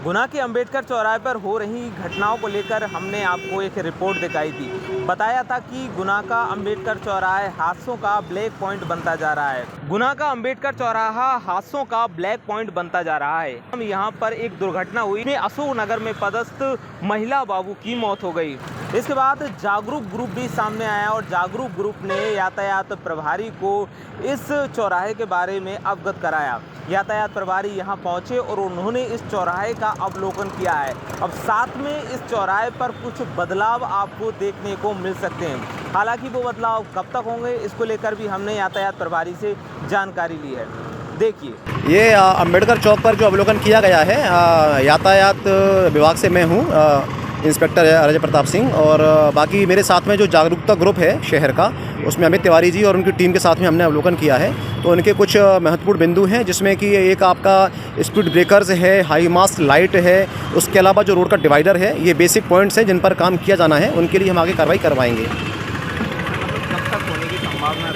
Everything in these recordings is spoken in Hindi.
गुना के अंबेडकर चौराहे पर हो रही घटनाओं को लेकर हमने आपको एक रिपोर्ट दिखाई थी। बताया था कि गुना का अंबेडकर चौराहा हादसों का ब्लैक पॉइंट बनता जा रहा है। गुना का अंबेडकर चौराहा हादसों का ब्लैक पॉइंट बनता जा रहा है। हम यहाँ पर एक दुर्घटना हुई में अशोक नगर में पदस्थ महिला बाबू की मौत हो गई। इसके बाद जागरूक ग्रुप भी सामने आया और जागरूक ग्रुप ने यातायात प्रभारी को इस चौराहे के बारे में अवगत कराया। यातायात प्रभारी यहां पहुंचे और उन्होंने इस चौराहे का अवलोकन किया है। अब साथ में इस चौराहे पर कुछ बदलाव आपको देखने को मिल सकते हैं। हालांकि वो बदलाव कब तक होंगे, इसको लेकर भी हमने यातायात प्रभारी से जानकारी ली है। देखिए, ये अंबेडकर चौक पर जो अवलोकन किया गया है, यातायात विभाग से मैं हूँ, इंस्पेक्टर अजय प्रताप सिंह, और बाकी मेरे साथ में जो जागरूकता ग्रुप है शहर का, उसमें अमित तिवारी जी और उनकी टीम के साथ में हमने अवलोकन किया है। तो उनके कुछ महत्वपूर्ण बिंदु हैं, जिसमें कि एक आपका स्पीड ब्रेकर्स है, हाई मास्ट लाइट है, उसके अलावा जो रोड का डिवाइडर है, ये बेसिक पॉइंट्स हैं जिन पर काम किया जाना है। उनके लिए हम आगे कार्रवाई करवाएंगे।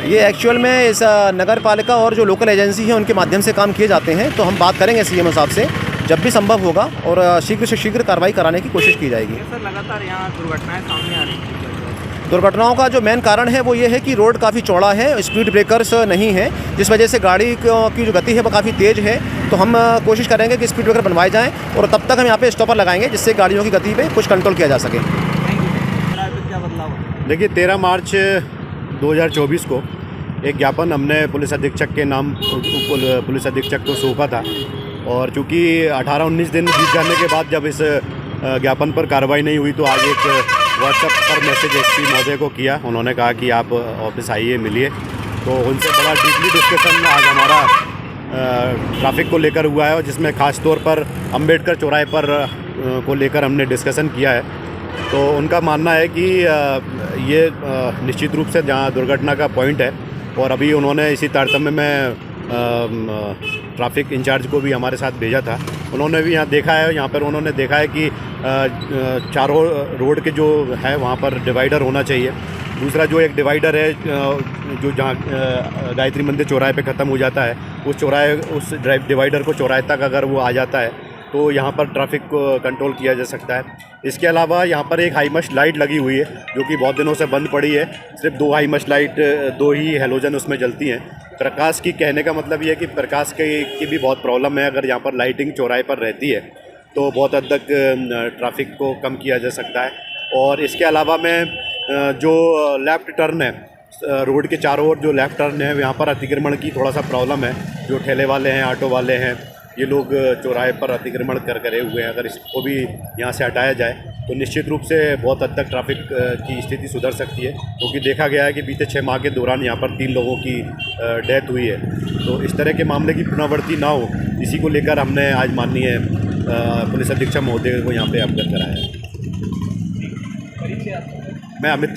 ये एक्चुअल में इस नगर पालिका और जो लोकल एजेंसी है उनके माध्यम से काम किए जाते हैं। तो हम बात करेंगे सीएमओ साहब से, जब भी संभव होगा, और शीघ्र से शीघ्र कार्रवाई कराने की कोशिश की जाएगी। सर, लगातार यहाँ दुर्घटनाएं सामने आ रही हैं। दुर्घटनाओं का जो मेन कारण है वो ये है कि रोड काफ़ी चौड़ा है, स्पीड ब्रेकर्स नहीं है, जिस वजह से गाड़ी की जो गति है वो काफ़ी तेज़ है। तो हम कोशिश करेंगे कि स्पीड ब्रेकर बनवाए जाएँ, और तब तक हम यहाँ पे स्टॉपर लगाएंगे जिससे गाड़ियों की गति पे कुछ कंट्रोल किया जा सके। क्या बदलाव? देखिए, 13 मार्च 2024 को एक ज्ञापन हमने पुलिस अधीक्षक के नाम पुलिस अधीक्षक को सौंपा था, और चूँकि 18-19 दिन बीत जाने के बाद जब इस ज्ञापन पर कार्रवाई नहीं हुई, तो आज एक व्हाट्सएप पर मैसेज एसपी महोदय को किया। उन्होंने कहा कि आप ऑफिस आइए, मिलिए। तो उनसे बड़ा डीपली डिस्कशन आज हमारा ट्रैफिक को लेकर हुआ है, और जिसमें ख़ास तौर पर अंबेडकर चौराहे पर को लेकर हमने डिस्कशन किया है। तो उनका मानना है कि ये निश्चित रूप से जहाँ दुर्घटना का पॉइंट है, और अभी उन्होंने इसी तारतम्य में ट्रैफिक इंचार्ज को भी हमारे साथ भेजा था। उन्होंने भी यहाँ देखा है, यहाँ पर उन्होंने देखा है कि चारों रोड के जो है वहाँ पर डिवाइडर होना चाहिए। दूसरा जो एक डिवाइडर है जो जहाँ गायत्री मंदिर चौराहे पे ख़त्म हो जाता है, उस डिवाइडर को चौराहे तक अगर वो आ जाता है तो यहाँ पर ट्रैफिक को कंट्रोल किया जा सकता है। इसके अलावा यहाँ पर एक हाई मस्ट लाइट लगी हुई है जो कि बहुत दिनों से बंद पड़ी है। सिर्फ 2 हाई मस्ट लाइट, 2 ही हैलोजन उसमें जलती हैं। प्रकाश की कहने का मतलब ये है कि प्रकाश की भी बहुत प्रॉब्लम है। अगर यहाँ पर लाइटिंग चौराहे पर रहती है तो बहुत हद तक ट्रैफिक को कम किया जा सकता है। और इसके अलावा में जो लेफ़्ट टर्न है, रोड के चारों ओर जो लेफ़्ट टर्न है, यहाँ पर अतिक्रमण की थोड़ा सा प्रॉब्लम है। जो ठेले वाले हैं, ऑटो वाले हैं, ये लोग चौराहे पर अतिक्रमण करे हुए हैं। अगर इसको भी यहाँ से हटाया जाए तो निश्चित रूप से बहुत हद तक ट्रैफिक की स्थिति सुधर सकती है, क्योंकि देखा गया है कि बीते 6 माह के दौरान यहाँ पर 3 लोगों की डेथ हुई है। तो इस तरह के मामले की पुनरावृत्ति ना हो, इसी को लेकर हमने आज माननीय पुलिस अधीक्षक महोदय को यहाँ पे अवगत कराया है। मैं अमित